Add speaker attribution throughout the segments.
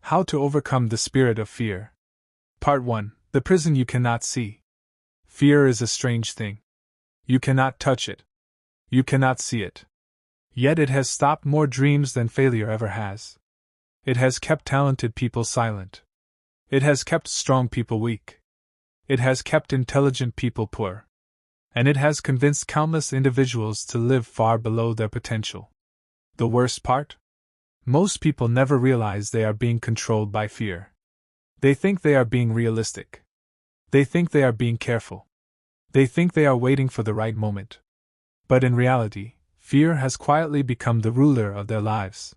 Speaker 1: How to overcome the spirit of fear. Part 1. The prison you cannot see. Fear is a strange thing. You cannot touch it. You cannot see it. Yet it has stopped more dreams than failure ever has. It has kept talented people silent. It has kept strong people weak. It has kept intelligent people poor. And it has convinced countless individuals to live far below their potential. The worst part? Most people never realize they are being controlled by fear. They think they are being realistic. They think they are being careful. They think they are waiting for the right moment. But in reality, fear has quietly become the ruler of their lives.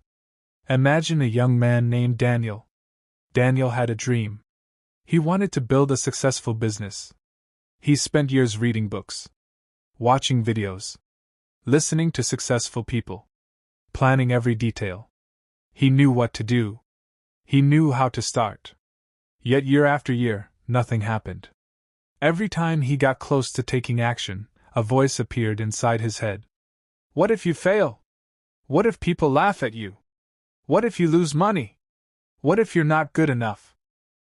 Speaker 1: Imagine a young man named Daniel. Daniel had a dream. He wanted to build a successful business. He spent years reading books, watching videos, listening to successful people, planning every detail. He knew what to do. He knew how to start. Yet year after year, nothing happened. Every time he got close to taking action, a voice appeared inside his head. What if you fail? What if people laugh at you? What if you lose money? What if you're not good enough?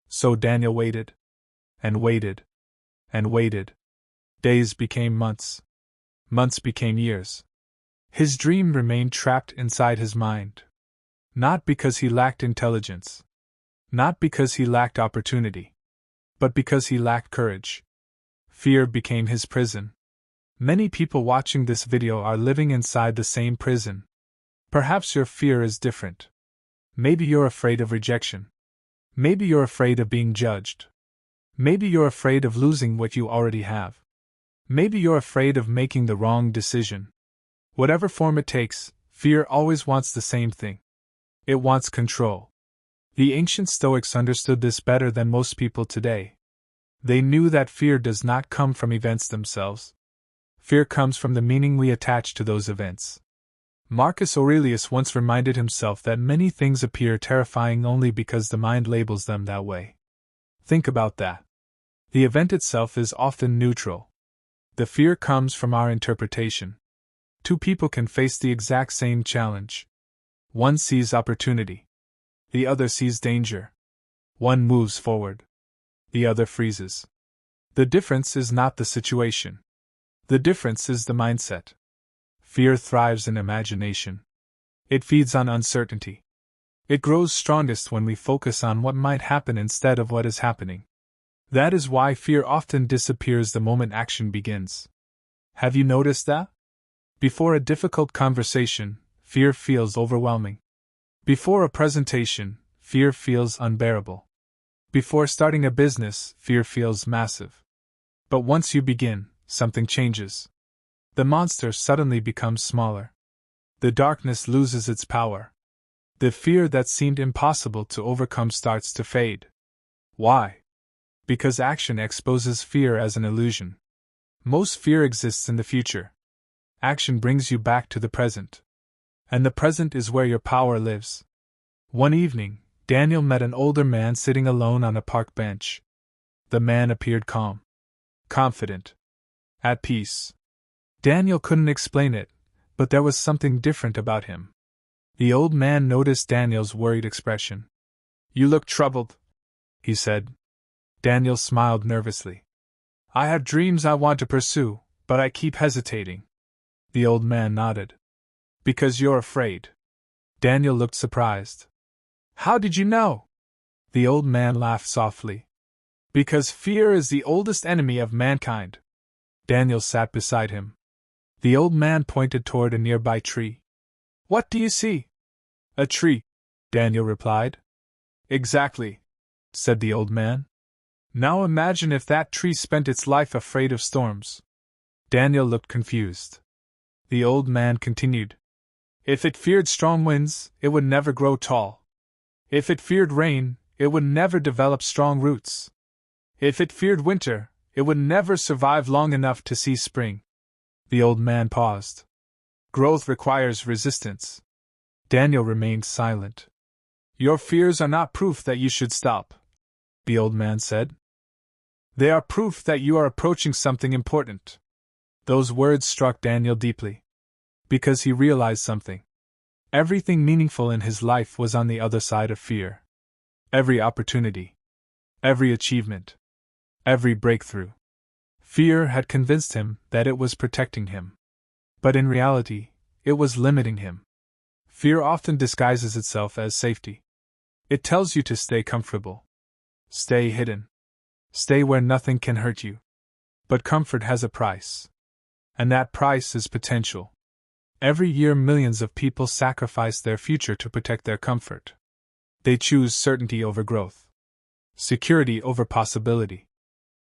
Speaker 1: So Daniel waited, and waited, and waited. Days became months. Months became years. His dream remained trapped inside his mind. Not because he lacked intelligence. Not because he lacked opportunity. But because he lacked courage. Fear became his prison. Many people watching this video are living inside the same prison. Perhaps your fear is different. Maybe you're afraid of rejection. Maybe you're afraid of being judged. Maybe you're afraid of losing what you already have. Maybe you're afraid of making the wrong decision. Whatever form it takes, fear always wants the same thing. It wants control. The ancient Stoics understood this better than most people today. They knew that fear does not come from events themselves. Fear comes from the meaning we attach to those events. Marcus Aurelius once reminded himself that many things appear terrifying only because the mind labels them that way. Think about that. The event itself is often neutral. The fear comes from our interpretation. Two people can face the exact same challenge. One sees opportunity. The other sees danger. One moves forward. The other freezes. The difference is not the situation. The difference is the mindset. Fear thrives in imagination. It feeds on uncertainty. It grows strongest when we focus on what might happen instead of what is happening. That is why fear often disappears the moment action begins. Have you noticed that? Before a difficult conversation, fear feels overwhelming. Before a presentation, fear feels unbearable. Before starting a business, fear feels massive. But once you begin, something changes. The monster suddenly becomes smaller. The darkness loses its power. The fear that seemed impossible to overcome starts to fade. Why? Because action exposes fear as an illusion. Most fear exists in the future. Action brings you back to the present. And the present is where your power lives. One evening, Daniel met an older man sitting alone on a park bench. The man appeared calm, confident, at peace. Daniel couldn't explain it, but there was something different about him. The old man noticed Daniel's worried expression. You look troubled, he said. Daniel smiled nervously. I have dreams I want to pursue, but I keep hesitating. The old man nodded. Because you're afraid. Daniel looked surprised. How did you know? The old man laughed softly. Because fear is the oldest enemy of mankind. Daniel sat beside him. The old man pointed toward a nearby tree. What do you see? A tree, Daniel replied. Exactly, said the old man. Now imagine if that tree spent its life afraid of storms. Daniel looked confused. The old man continued. If it feared strong winds, it would never grow tall. If it feared rain, it would never develop strong roots. If it feared winter, it would never survive long enough to see spring. The old man paused. Growth requires resistance. Daniel remained silent. Your fears are not proof that you should stop, the old man said. They are proof that you are approaching something important. Those words struck Daniel deeply. Because he realized something. Everything meaningful in his life was on the other side of fear. every opportunity, every achievement, every breakthrough. Fear had convinced him that it was protecting him. But in reality, it was limiting him. Fear often disguises itself as safety. It tells you to stay comfortable. Stay hidden. Stay where nothing can hurt you. But comfort has a price. And that price is potential. Every year, millions of people sacrifice their future to protect their comfort. They choose certainty over growth, security over possibility,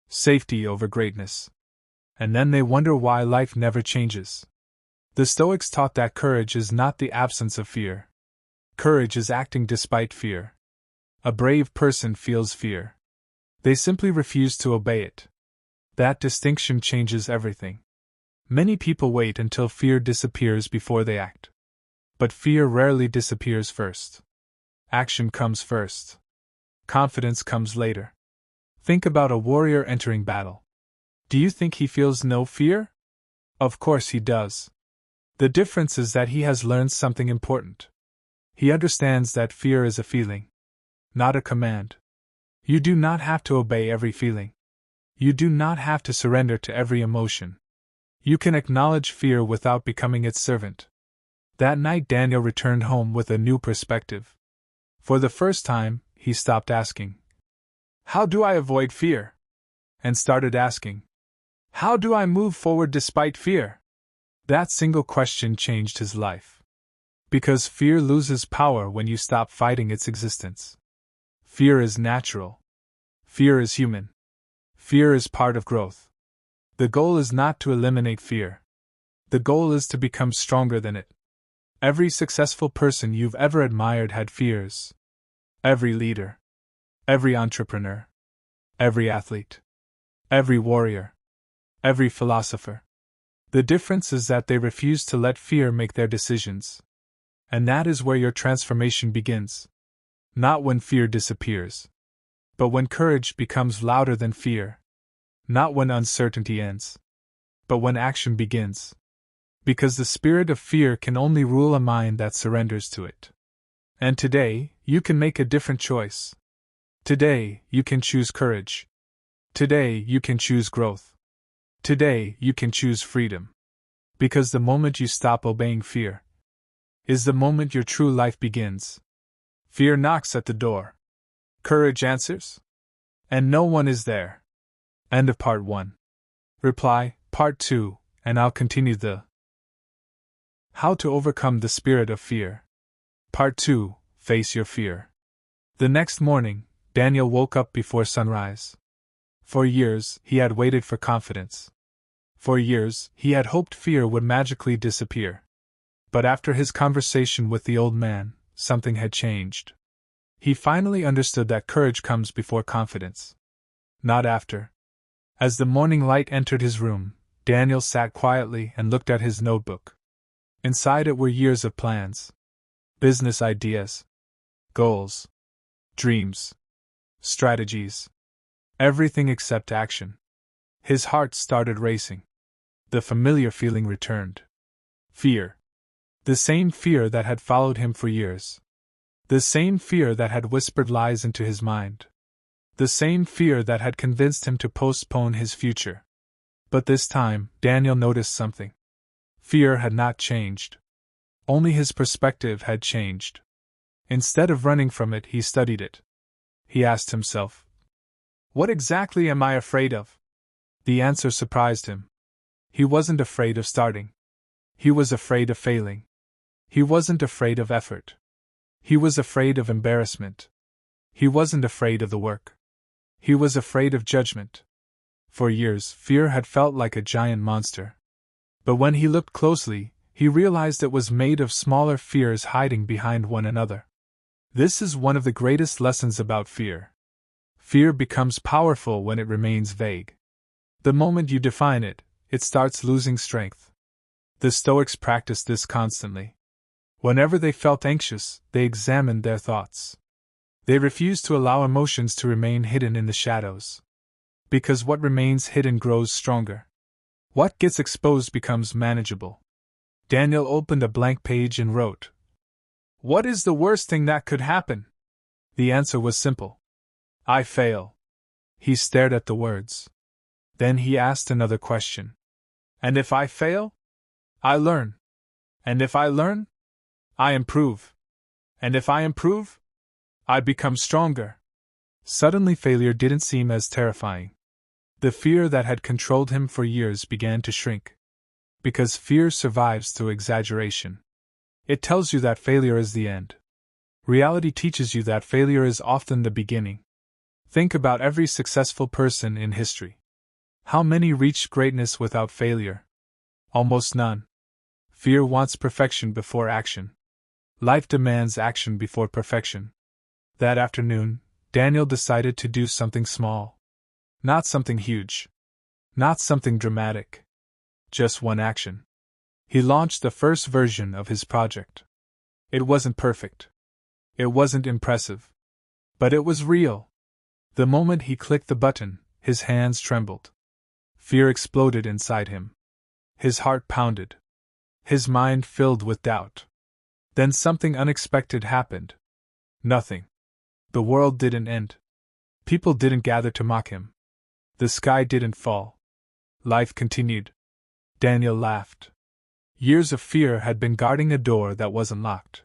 Speaker 1: safety over greatness. And then they wonder why life never changes. The Stoics taught that courage is not the absence of fear. Courage is acting despite fear. A brave person feels fear. They simply refuse to obey it. That distinction changes everything. Many people wait until fear disappears before they act. But fear rarely disappears first. Action comes first. Confidence comes later. Think about a warrior entering battle. Do you think he feels no fear? Of course he does. The difference is that he has learned something important. He understands that fear is a feeling, not a command. You do not have to obey every feeling. You do not have to surrender to every emotion. You can acknowledge fear without becoming its servant. That night, Daniel returned home with a new perspective. For the first time, he stopped asking, "How do I avoid fear?" and started asking, "How do I move forward despite fear?" That single question changed his life. Because fear loses power when you stop fighting its existence. Fear is natural. Fear is human. Fear is part of growth. The goal is not to eliminate fear. The goal is to become stronger than it. Every successful person you've ever admired had fears. Every leader. Every entrepreneur. Every athlete. Every warrior. Every philosopher. The difference is that they refuse to let fear make their decisions. And that is where your transformation begins. Not when fear disappears, but when courage becomes louder than fear. Not when uncertainty ends, but when action begins. Because the spirit of fear can only rule a mind that surrenders to it. And today, you can make a different choice. Today, you can choose courage. Today, you can choose growth. Today, you can choose freedom. Because the moment you stop obeying fear is the moment your true life begins. Fear knocks at the door. Courage answers. And no one is there. End of part 1. Reply, part 2, and I'll continue the How to overcome the spirit of fear. Part 2, face your fear. The next morning, Daniel woke up before sunrise. For years, he had waited for confidence. For years, he had hoped fear would magically disappear. But after his conversation with the old man, something had changed. He finally understood that courage comes before confidence. Not after. As the morning light entered his room, Daniel sat quietly and looked at his notebook. Inside it were years of plans. Business ideas. Goals. Dreams. Strategies. Everything except action. His heart started racing. The familiar feeling returned. Fear. The same fear that had followed him for years. The same fear that had whispered lies into his mind. The same fear that had convinced him to postpone his future. But this time, Daniel noticed something. Fear had not changed. Only his perspective had changed. Instead of running from it, he studied it. He asked himself, "What exactly am I afraid of?" The answer surprised him. He wasn't afraid of starting. He was afraid of failing. He wasn't afraid of effort. He was afraid of embarrassment. He wasn't afraid of the work. He was afraid of judgment. For years, fear had felt like a giant monster. But when he looked closely, he realized it was made of smaller fears hiding behind one another. This is one of the greatest lessons about fear. Fear becomes powerful when it remains vague. The moment you define it, it starts losing strength. The Stoics practiced this constantly. Whenever they felt anxious, they examined their thoughts. They refused to allow emotions to remain hidden in the shadows. Because what remains hidden grows stronger. What gets exposed becomes manageable. Daniel opened a blank page and wrote, "What is the worst thing that could happen?" The answer was simple. I fail. He stared at the words. Then he asked another question. And if I fail? I learn. And if I learn? I improve. And if I improve? I become stronger. Suddenly failure didn't seem as terrifying. The fear that had controlled him for years began to shrink. Because fear survives through exaggeration. It tells you that failure is the end. Reality teaches you that failure is often the beginning. Think about every successful person in history. How many reached greatness without failure? Almost none. Fear wants perfection before action. Life demands action before perfection. That afternoon, Daniel decided to do something small. Not something huge. Not something dramatic. Just one action. He launched the first version of his project. It wasn't perfect. It wasn't impressive. But it was real. The moment he clicked the button, his hands trembled. Fear exploded inside him. His heart pounded. His mind filled with doubt. Then something unexpected happened. Nothing. The world didn't end. People didn't gather to mock him. The sky didn't fall. Life continued. Daniel laughed. Years of fear had been guarding a door that wasn't locked.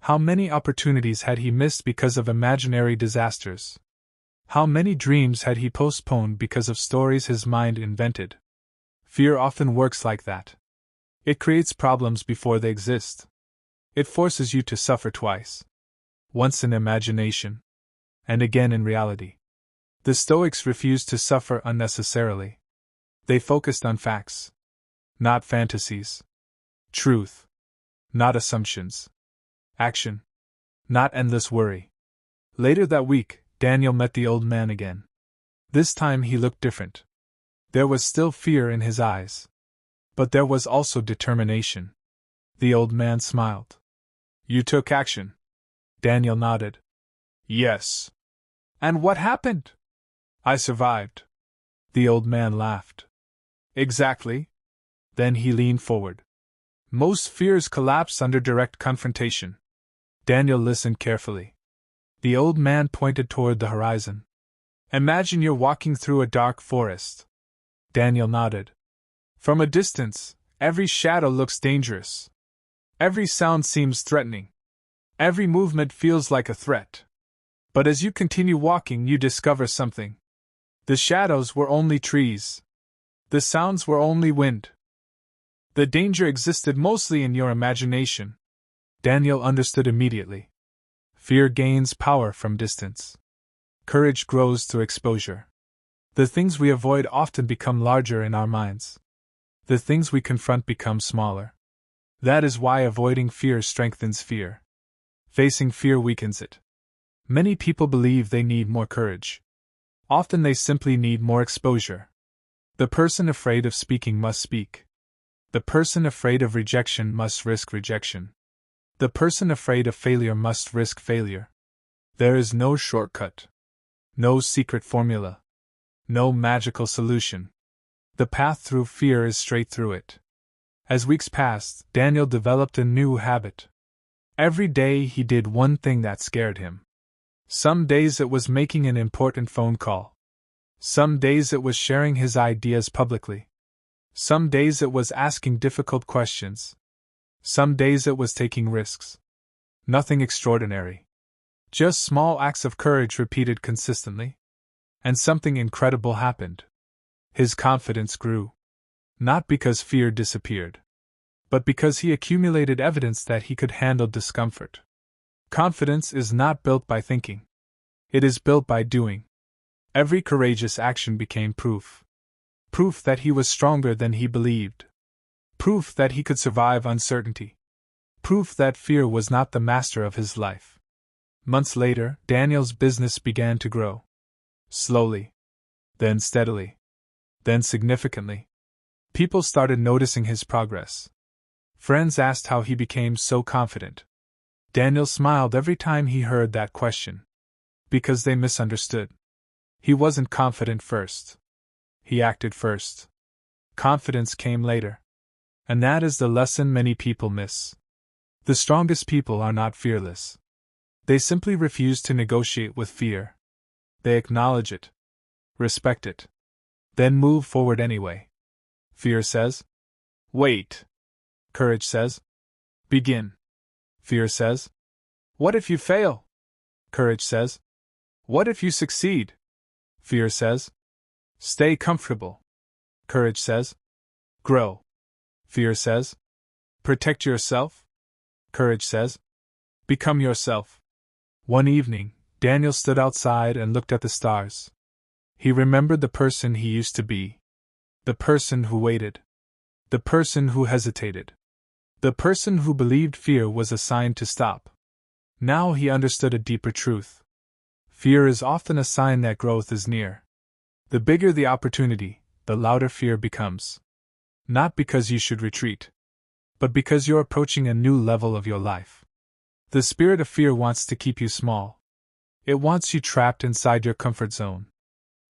Speaker 1: How many opportunities had he missed because of imaginary disasters? How many dreams had he postponed because of stories his mind invented? Fear often works like that. It creates problems before they exist. It forces you to suffer twice. Once in imagination, and again in reality. The Stoics refused to suffer unnecessarily. They focused on facts, not fantasies. Truth, not assumptions. Action, not endless worry. Later that week, Daniel met the old man again. This time he looked different. There was still fear in his eyes. But there was also determination. The old man smiled. You took action. Daniel nodded. Yes. And what happened? I survived. The old man laughed. Exactly. Then he leaned forward. Most fears collapse under direct confrontation. Daniel listened carefully. The old man pointed toward the horizon. Imagine you're walking through a dark forest. Daniel nodded. From a distance, every shadow looks dangerous. Every sound seems threatening. Every movement feels like a threat. But as you continue walking, you discover something. The shadows were only trees. The sounds were only wind. The danger existed mostly in your imagination. Daniel understood immediately. Fear gains power from distance. Courage grows through exposure. The things we avoid often become larger in our minds. The things we confront become smaller. That is why avoiding fear strengthens fear. Facing fear weakens it. Many people believe they need more courage. Often they simply need more exposure. The person afraid of speaking must speak. The person afraid of rejection must risk rejection. The person afraid of failure must risk failure. There is no shortcut. No secret formula. No magical solution. The path through fear is straight through it. As weeks passed, Daniel developed a new habit. Every day he did one thing that scared him. Some days it was making an important phone call. Some days it was sharing his ideas publicly. Some days it was asking difficult questions. Some days it was taking risks. Nothing extraordinary. Just small acts of courage repeated consistently. And something incredible happened. His confidence grew. Not because fear disappeared, but because he accumulated evidence that he could handle discomfort. Confidence is not built by thinking. It is built by doing. Every courageous action became proof. Proof that he was stronger than he believed. Proof that he could survive uncertainty. Proof that fear was not the master of his life. Months later, Daniel's business began to grow. Slowly. Then steadily. Then significantly. People started noticing his progress. Friends asked how he became so confident. Daniel smiled every time he heard that question. Because they misunderstood. He wasn't confident first. He acted first. Confidence came later. And that is the lesson many people miss. The strongest people are not fearless. They simply refuse to negotiate with fear. They acknowledge it, respect it, then move forward anyway. Fear says, wait. Courage says, begin. Fear says, what if you fail? Courage says, what if you succeed? Fear says, stay comfortable. Courage says, grow. Fear says, protect yourself. Courage says, become yourself. One evening, Daniel stood outside and looked at the stars. He remembered the person he used to be. The person who waited. The person who hesitated. The person who believed fear was a sign to stop. Now he understood a deeper truth. Fear is often a sign that growth is near. The bigger the opportunity, the louder fear becomes. Not because you should retreat, but because you're approaching a new level of your life. The spirit of fear wants to keep you small. It wants you trapped inside your comfort zone.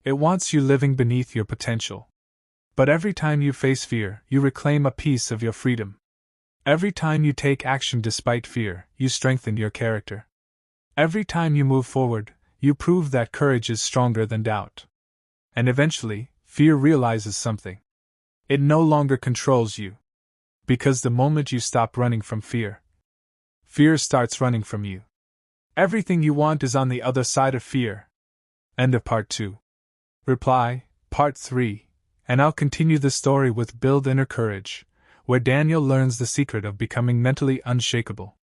Speaker 1: It wants you living beneath your potential. But every time you face fear, you reclaim a piece of your freedom. Every time you take action despite fear, you strengthen your character. Every time you move forward, you prove that courage is stronger than doubt. And eventually, fear realizes something. It no longer controls you. Because the moment you stop running from fear, fear starts running from you. Everything you want is on the other side of fear. End of Part 2. Reply, Part 3, and I'll continue the story with Build Inner Courage, where Daniel learns the secret of becoming mentally unshakable.